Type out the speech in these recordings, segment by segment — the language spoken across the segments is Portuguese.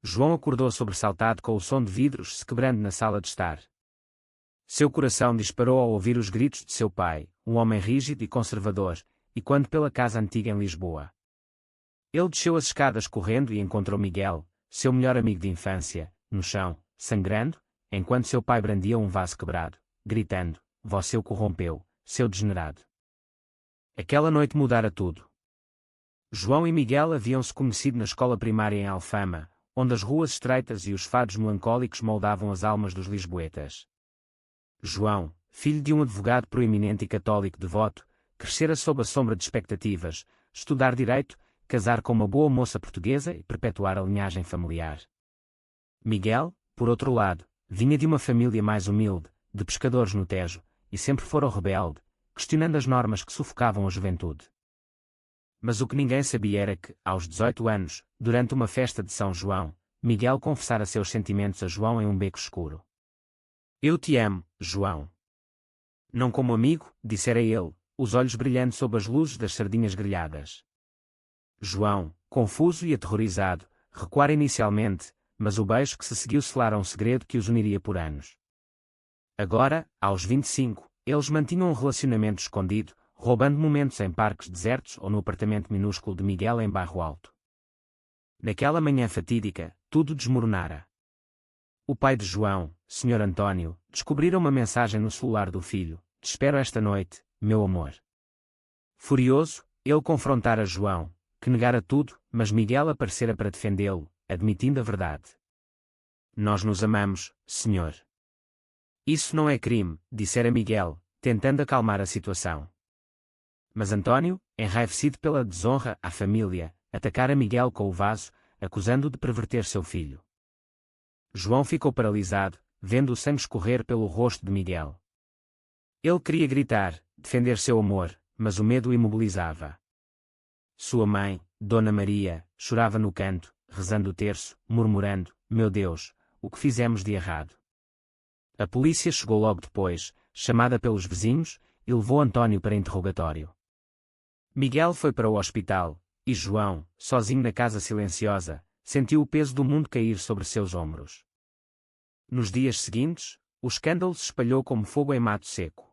João acordou sobressaltado com o som de vidros se quebrando na sala de estar. Seu coração disparou ao ouvir os gritos de seu pai, um homem rígido e conservador, e quando pela casa antiga em Lisboa. Ele desceu as escadas correndo e encontrou Miguel, seu melhor amigo de infância, no chão, sangrando, enquanto seu pai brandia um vaso quebrado, gritando: "Você o corrompeu, seu degenerado." Aquela noite mudara tudo. João e Miguel haviam-se conhecido na escola primária em Alfama, onde as ruas estreitas e os fados melancólicos moldavam as almas dos lisboetas. João, filho de um advogado proeminente e católico devoto, crescera sob a sombra de expectativas, estudar direito, casar com uma boa moça portuguesa e perpetuar a linhagem familiar. Miguel, por outro lado, vinha de uma família mais humilde, de pescadores no Tejo, e sempre fora o rebelde, questionando as normas que sufocavam a juventude. Mas o que ninguém sabia era que, aos 18 anos, durante uma festa de São João, Miguel confessara seus sentimentos a João em um beco escuro. "Eu te amo, João." "Não como amigo", dissera ele, os olhos brilhando sob as luzes das sardinhas grelhadas. João, confuso e aterrorizado, recuara inicialmente, mas o beijo que se seguiu selara um segredo que os uniria por anos. Agora, aos 25, eles mantinham um relacionamento escondido, roubando momentos em parques desertos ou no apartamento minúsculo de Miguel em Bairro Alto. Naquela manhã fatídica, tudo desmoronara. O pai de João, Sr. António, descobrira uma mensagem no celular do filho: "Te espero esta noite, meu amor." Furioso, ele confrontara João, que negara tudo, mas Miguel aparecera para defendê-lo, admitindo a verdade. "Nós nos amamos, senhor." "Isso não é crime", dissera Miguel, tentando acalmar a situação. Mas António, enraivecido pela desonra à família, atacara Miguel com o vaso, acusando-o de perverter seu filho. João ficou paralisado, vendo o sangue escorrer pelo rosto de Miguel. Ele queria gritar, defender seu amor, mas o medo o imobilizava. Sua mãe, Dona Maria, chorava no canto, rezando o terço, murmurando: "Meu Deus, o que fizemos de errado?" A polícia chegou logo depois, chamada pelos vizinhos, e levou António para interrogatório. Miguel foi para o hospital, e João, sozinho na casa silenciosa, sentiu o peso do mundo cair sobre seus ombros. Nos dias seguintes, o escândalo se espalhou como fogo em mato seco.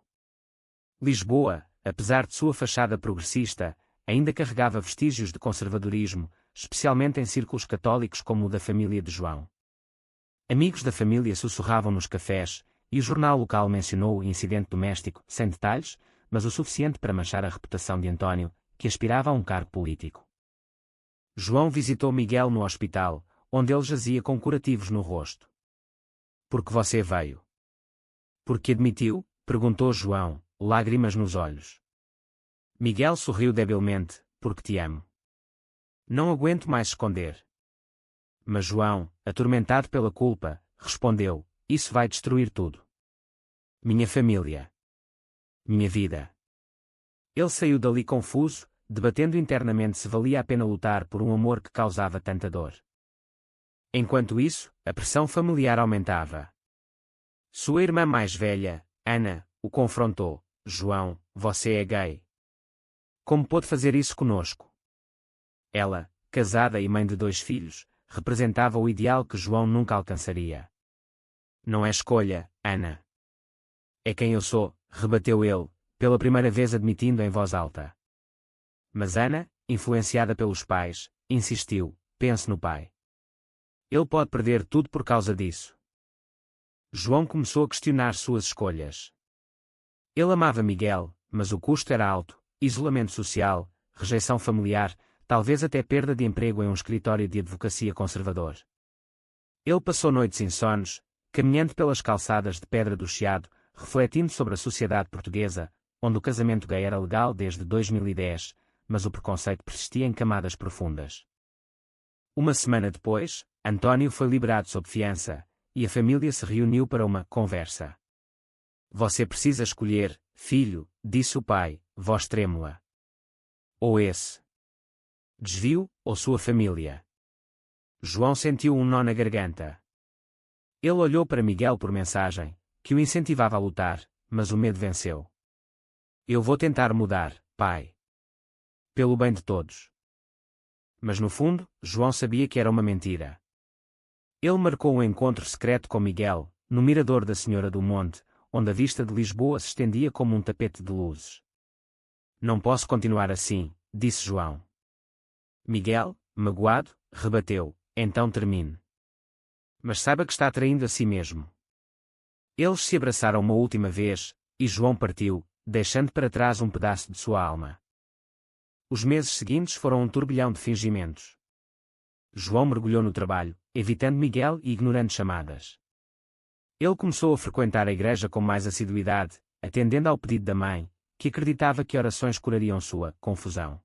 Lisboa, apesar de sua fachada progressista, ainda carregava vestígios de conservadorismo, especialmente em círculos católicos como o da família de João. Amigos da família sussurravam nos cafés, e o jornal local mencionou o incidente doméstico, sem detalhes, mas o suficiente para manchar a reputação de António, que aspirava a um cargo político. João visitou Miguel no hospital, onde ele jazia com curativos no rosto. "Por que você veio?" "Por que admitiu?" perguntou João, lágrimas nos olhos. Miguel sorriu debilmente: "Porque te amo. Não aguento mais esconder." Mas João, atormentado pela culpa, respondeu: "Isso vai destruir tudo. Minha família. Minha vida." Ele saiu dali confuso, debatendo internamente se valia a pena lutar por um amor que causava tanta dor. Enquanto isso, a pressão familiar aumentava. Sua irmã mais velha, Ana, o confrontou: "João, você é gay. Como pôde fazer isso conosco?" Ela, casada e mãe de 2 filhos, representava o ideal que João nunca alcançaria. "Não é escolha, Ana. É quem eu sou", rebateu ele, pela primeira vez admitindo em voz alta. Mas Ana, influenciada pelos pais, insistiu: "Pense no pai. Ele pode perder tudo por causa disso." João começou a questionar suas escolhas. Ele amava Miguel, mas o custo era alto: isolamento social, rejeição familiar, talvez até perda de emprego em um escritório de advocacia conservador. Ele passou noites insones, caminhando pelas calçadas de pedra do Chiado, refletindo sobre a sociedade portuguesa, onde o casamento gay era legal desde 2010, mas o preconceito persistia em camadas profundas. Uma semana depois, António foi liberado sob fiança, e a família se reuniu para uma conversa. "Você precisa escolher, filho", disse o pai, voz trêmula. "Ou esse desvio, ou sua família." João sentiu um nó na garganta. Ele olhou para Miguel por mensagem, que o incentivava a lutar, mas o medo venceu. "Eu vou tentar mudar, pai. Pelo bem de todos." Mas no fundo, João sabia que era uma mentira. Ele marcou um encontro secreto com Miguel, no mirador da Senhora do Monte, onde a vista de Lisboa se estendia como um tapete de luzes. Não posso continuar assim, disse João. Miguel, magoado, rebateu, então termine. Mas saiba que está traindo a si mesmo. Eles se abraçaram uma última vez, e João partiu, deixando para trás um pedaço de sua alma. Os meses seguintes foram um turbilhão de fingimentos. João mergulhou no trabalho, evitando Miguel e ignorando chamadas. Ele começou a frequentar a igreja com mais assiduidade, atendendo ao pedido da mãe, que acreditava que orações curariam sua confusão.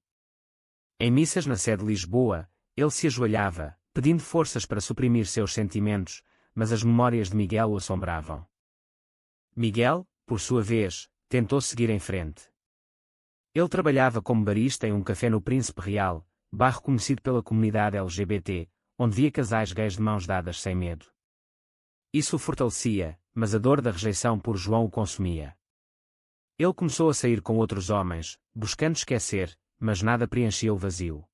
Em missas na sede de Lisboa, ele se ajoelhava, pedindo forças para suprimir seus sentimentos, mas as memórias de Miguel o assombravam. Miguel, por sua vez, tentou seguir em frente. Ele trabalhava como barista em um café no Príncipe Real, bairro conhecido pela comunidade LGBT, onde via casais gays de mãos dadas sem medo. Isso o fortalecia, mas a dor da rejeição por João o consumia. Ele começou a sair com outros homens, buscando esquecer, mas nada preenchia o vazio.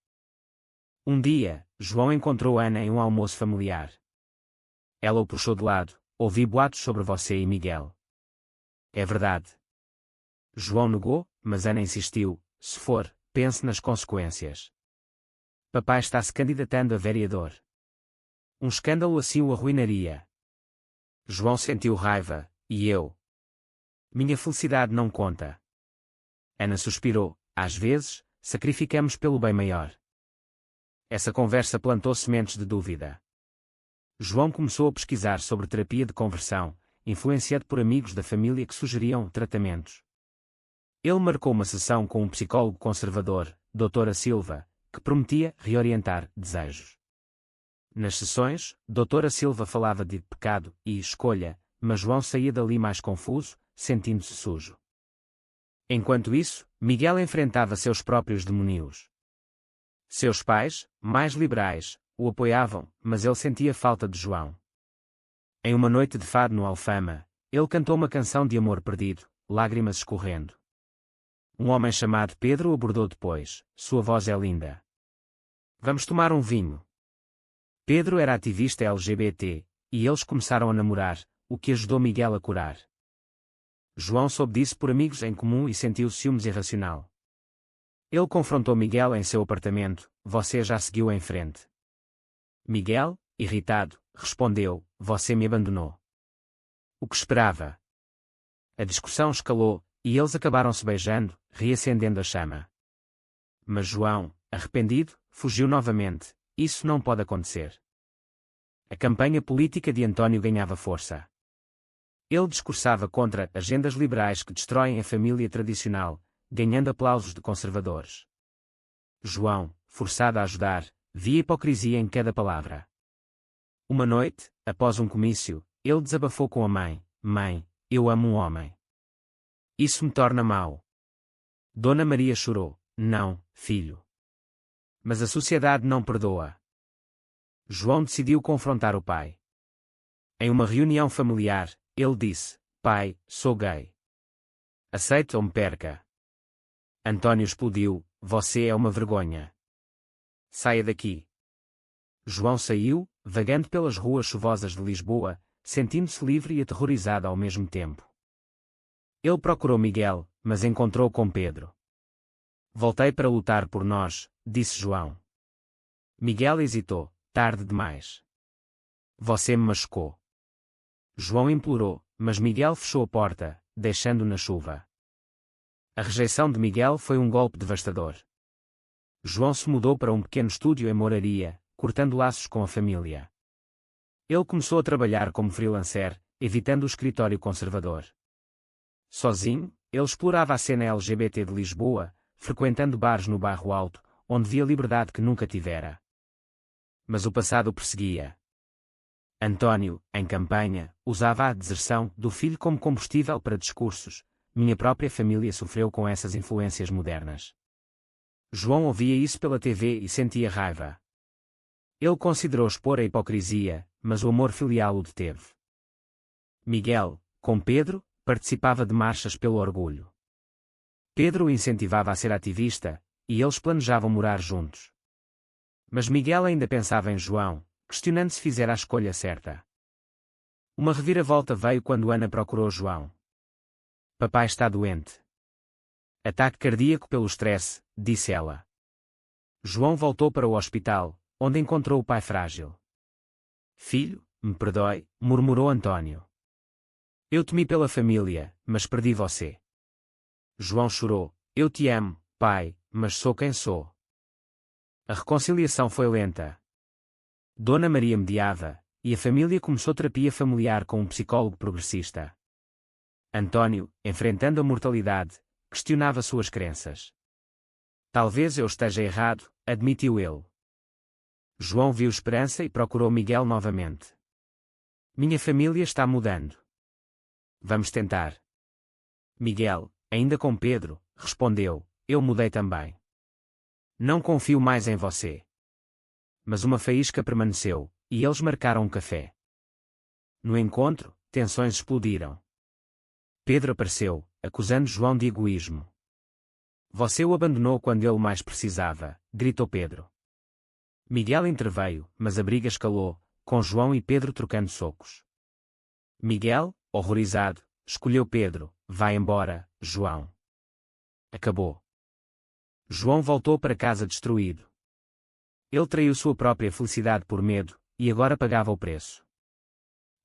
Um dia, João encontrou Ana em um almoço familiar. Ela o puxou de lado. Ouvi boatos sobre você e Miguel. É verdade. João negou, mas Ana insistiu. Se for, pense nas consequências. Papai está se candidatando a vereador. Um escândalo assim o arruinaria. João sentiu raiva, e eu? Minha felicidade não conta. Ana suspirou. Às vezes, sacrificamos pelo bem maior. Essa conversa plantou sementes de dúvida. João começou a pesquisar sobre terapia de conversão, influenciado por amigos da família que sugeriam tratamentos. Ele marcou uma sessão com um psicólogo conservador, Dra. Silva, que prometia reorientar desejos. Nas sessões, Dra. Silva falava de pecado e escolha, mas João saía dali mais confuso, sentindo-se sujo. Enquanto isso, Miguel enfrentava seus próprios demônios. Seus pais, mais liberais, o apoiavam, mas ele sentia falta de João. Em uma noite de fado no Alfama, ele cantou uma canção de amor perdido, lágrimas escorrendo. Um homem chamado Pedro o abordou depois. Sua voz é linda. Vamos tomar um vinho. Pedro era ativista LGBT, e eles começaram a namorar, o que ajudou Miguel a curar. João soube disso por amigos em comum e sentiu ciúmes irracional. Ele confrontou Miguel em seu apartamento. Você já seguiu em frente. Miguel, irritado, respondeu: você me abandonou. O que esperava? A discussão escalou, e eles acabaram se beijando, reacendendo a chama. Mas João, arrependido, fugiu novamente. Isso não pode acontecer. A campanha política de António ganhava força. Ele discursava contra agendas liberais que destroem a família tradicional, ganhando aplausos de conservadores. João, forçado a ajudar, via hipocrisia em cada palavra. Uma noite, após um comício, ele desabafou com a mãe: Mãe, eu amo um homem. Isso me torna mau. Dona Maria chorou: Não, filho. Mas a sociedade não perdoa. João decidiu confrontar o pai. Em uma reunião familiar, ele disse: Pai, sou gay. Aceito ou me perca? António explodiu: Você é uma vergonha. Saia daqui. João saiu, vagando pelas ruas chuvosas de Lisboa, sentindo-se livre e aterrorizado ao mesmo tempo. Ele procurou Miguel, mas encontrou com Pedro. Voltei para lutar por nós, disse João. Miguel hesitou: Tarde demais. Você me machucou. João implorou, mas Miguel fechou a porta, deixando-o na chuva. A rejeição de Miguel foi um golpe devastador. João se mudou para um pequeno estúdio em Moraria, cortando laços com a família. Ele começou a trabalhar como freelancer, evitando o escritório conservador. Sozinho, ele explorava a cena LGBT de Lisboa, frequentando bares no Bairro Alto, onde via liberdade que nunca tivera. Mas o passado o perseguia. António, em campanha, usava a deserção do filho como combustível para discursos. Minha própria família sofreu com essas influências modernas. João ouvia isso pela TV e sentia raiva. Ele considerou expor a hipocrisia, mas o amor filial o deteve. Miguel, com Pedro, participava de marchas pelo orgulho. Pedro o incentivava a ser ativista, e eles planejavam morar juntos. Mas Miguel ainda pensava em João, questionando se fizera a escolha certa. Uma reviravolta veio quando Ana procurou João. Papai está doente. Ataque cardíaco pelo estresse, disse ela. João voltou para o hospital, onde encontrou o pai frágil. Filho, me perdoe, murmurou Antônio. Eu temi pela família, mas perdi você. João chorou. Eu te amo, pai, mas sou quem sou. A reconciliação foi lenta. Dona Maria mediava, e a família começou terapia familiar com um psicólogo progressista. Antônio, enfrentando a mortalidade, questionava suas crenças. Talvez eu esteja errado, admitiu ele. João viu esperança e procurou Miguel novamente. Minha família está mudando. Vamos tentar. Miguel, ainda com Pedro, respondeu, eu mudei também. Não confio mais em você. Mas uma faísca permaneceu, e eles marcaram um café. No encontro, tensões explodiram. Pedro apareceu, acusando João de egoísmo. Você o abandonou quando ele mais precisava, gritou Pedro. Miguel interveio, mas a briga escalou, com João e Pedro trocando socos. Miguel, horrorizado, escolheu Pedro, vai embora, João. Acabou. João voltou para casa destruído. Ele traiu sua própria felicidade por medo, e agora pagava o preço.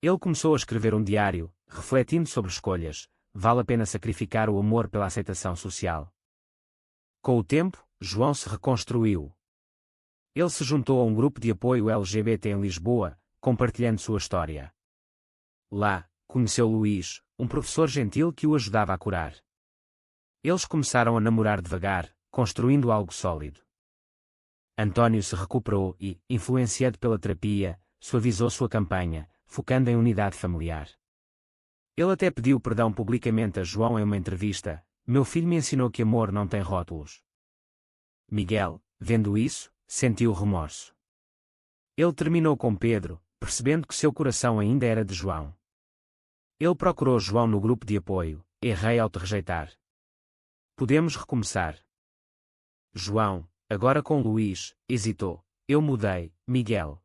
Ele começou a escrever um diário, refletindo sobre escolhas, vale a pena sacrificar o amor pela aceitação social. Com o tempo, João se reconstruiu. Ele se juntou a um grupo de apoio LGBT em Lisboa, compartilhando sua história. Lá, conheceu Luís, um professor gentil que o ajudava a curar. Eles começaram a namorar devagar, construindo algo sólido. Antônio se recuperou e, influenciado pela terapia, suavizou sua campanha, focando em unidade familiar. Ele até pediu perdão publicamente a João em uma entrevista. Meu filho me ensinou que amor não tem rótulos. Miguel, vendo isso, sentiu remorso. Ele terminou com Pedro, percebendo que seu coração ainda era de João. Ele procurou João no grupo de apoio. Errei ao te rejeitar. Podemos recomeçar. João, agora com Luís, hesitou. Eu mudei, Miguel.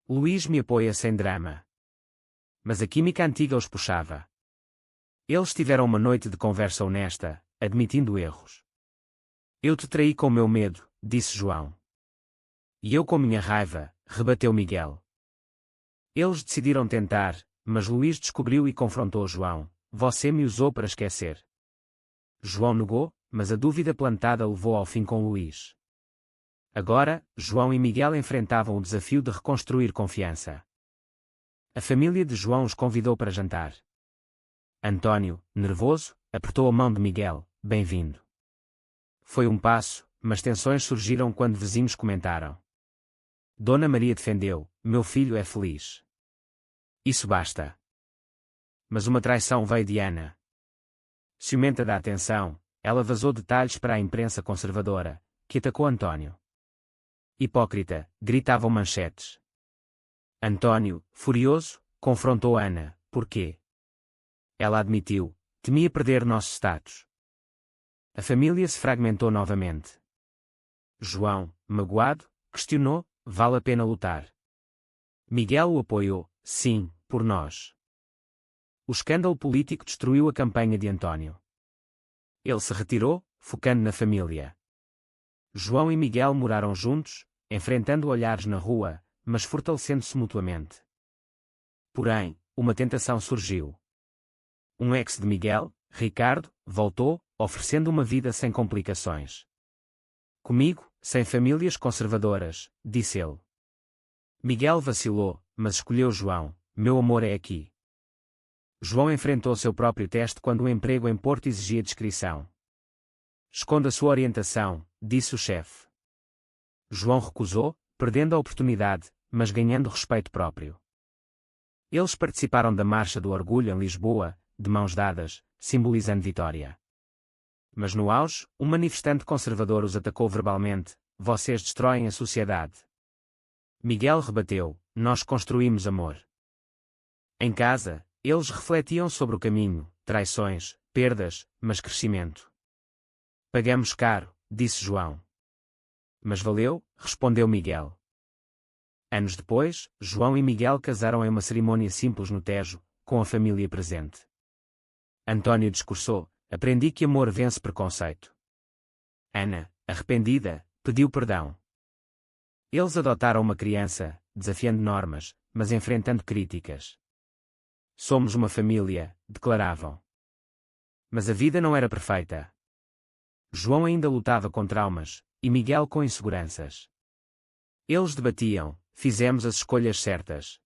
Luís me apoia sem drama. Mas a química antiga os puxava. Eles tiveram uma noite de conversa honesta, admitindo erros. Eu te traí com meu medo, disse João. E eu com minha raiva, rebateu Miguel. Eles decidiram tentar, mas Luís descobriu e confrontou João. Você me usou para esquecer. João negou, mas a dúvida plantada levou ao fim com Luís. Agora, João e Miguel enfrentavam o desafio de reconstruir confiança. A família de João os convidou para jantar. Antônio, nervoso, apertou a mão de Miguel. Bem-vindo. Foi um passo, mas tensões surgiram quando vizinhos comentaram. Dona Maria defendeu, meu filho é feliz. Isso basta. Mas uma traição veio de Ana. Ciumenta da atenção, ela vazou detalhes para a imprensa conservadora, que atacou Antônio. Hipócrita, gritavam manchetes. Antônio, furioso, confrontou Ana. Por quê? Ela admitiu, temia perder nosso status. A família se fragmentou novamente. João, magoado, questionou, vale a pena lutar? Miguel o apoiou, sim, por nós. O escândalo político destruiu a campanha de Antônio. Ele se retirou, focando na família. João e Miguel moraram juntos, enfrentando olhares na rua, mas fortalecendo-se mutuamente. Porém, uma tentação surgiu. Um ex de Miguel, Ricardo, voltou, oferecendo uma vida sem complicações. Comigo, sem famílias conservadoras, disse ele. Miguel vacilou, mas escolheu João. Meu amor é aqui. João enfrentou seu próprio teste quando o emprego em Porto exigia descrição. Esconda sua orientação, disse o chefe. João recusou, perdendo a oportunidade, mas ganhando respeito próprio. Eles participaram da Marcha do Orgulho em Lisboa, de mãos dadas, simbolizando vitória. Mas no auge, um manifestante conservador os atacou verbalmente. Vocês destroem a sociedade. Miguel rebateu, nós construímos amor. Em casa, eles refletiam sobre o caminho, traições, perdas, mas crescimento. Pagamos caro, disse João. Mas valeu, respondeu Miguel. Anos depois, João e Miguel casaram em uma cerimônia simples no Tejo, com a família presente. Antônio discursou: aprendi que amor vence preconceito. Ana, arrependida, pediu perdão. Eles adotaram uma criança, desafiando normas, mas enfrentando críticas. Somos uma família, declaravam. Mas a vida não era perfeita. João ainda lutava com traumas, e Miguel com inseguranças. Eles debatiam: fizemos as escolhas certas?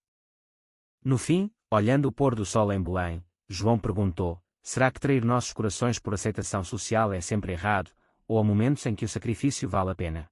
No fim, olhando o pôr do sol em Belém, João perguntou: será que trair nossos corações por aceitação social é sempre errado, ou há momentos em que o sacrifício vale a pena?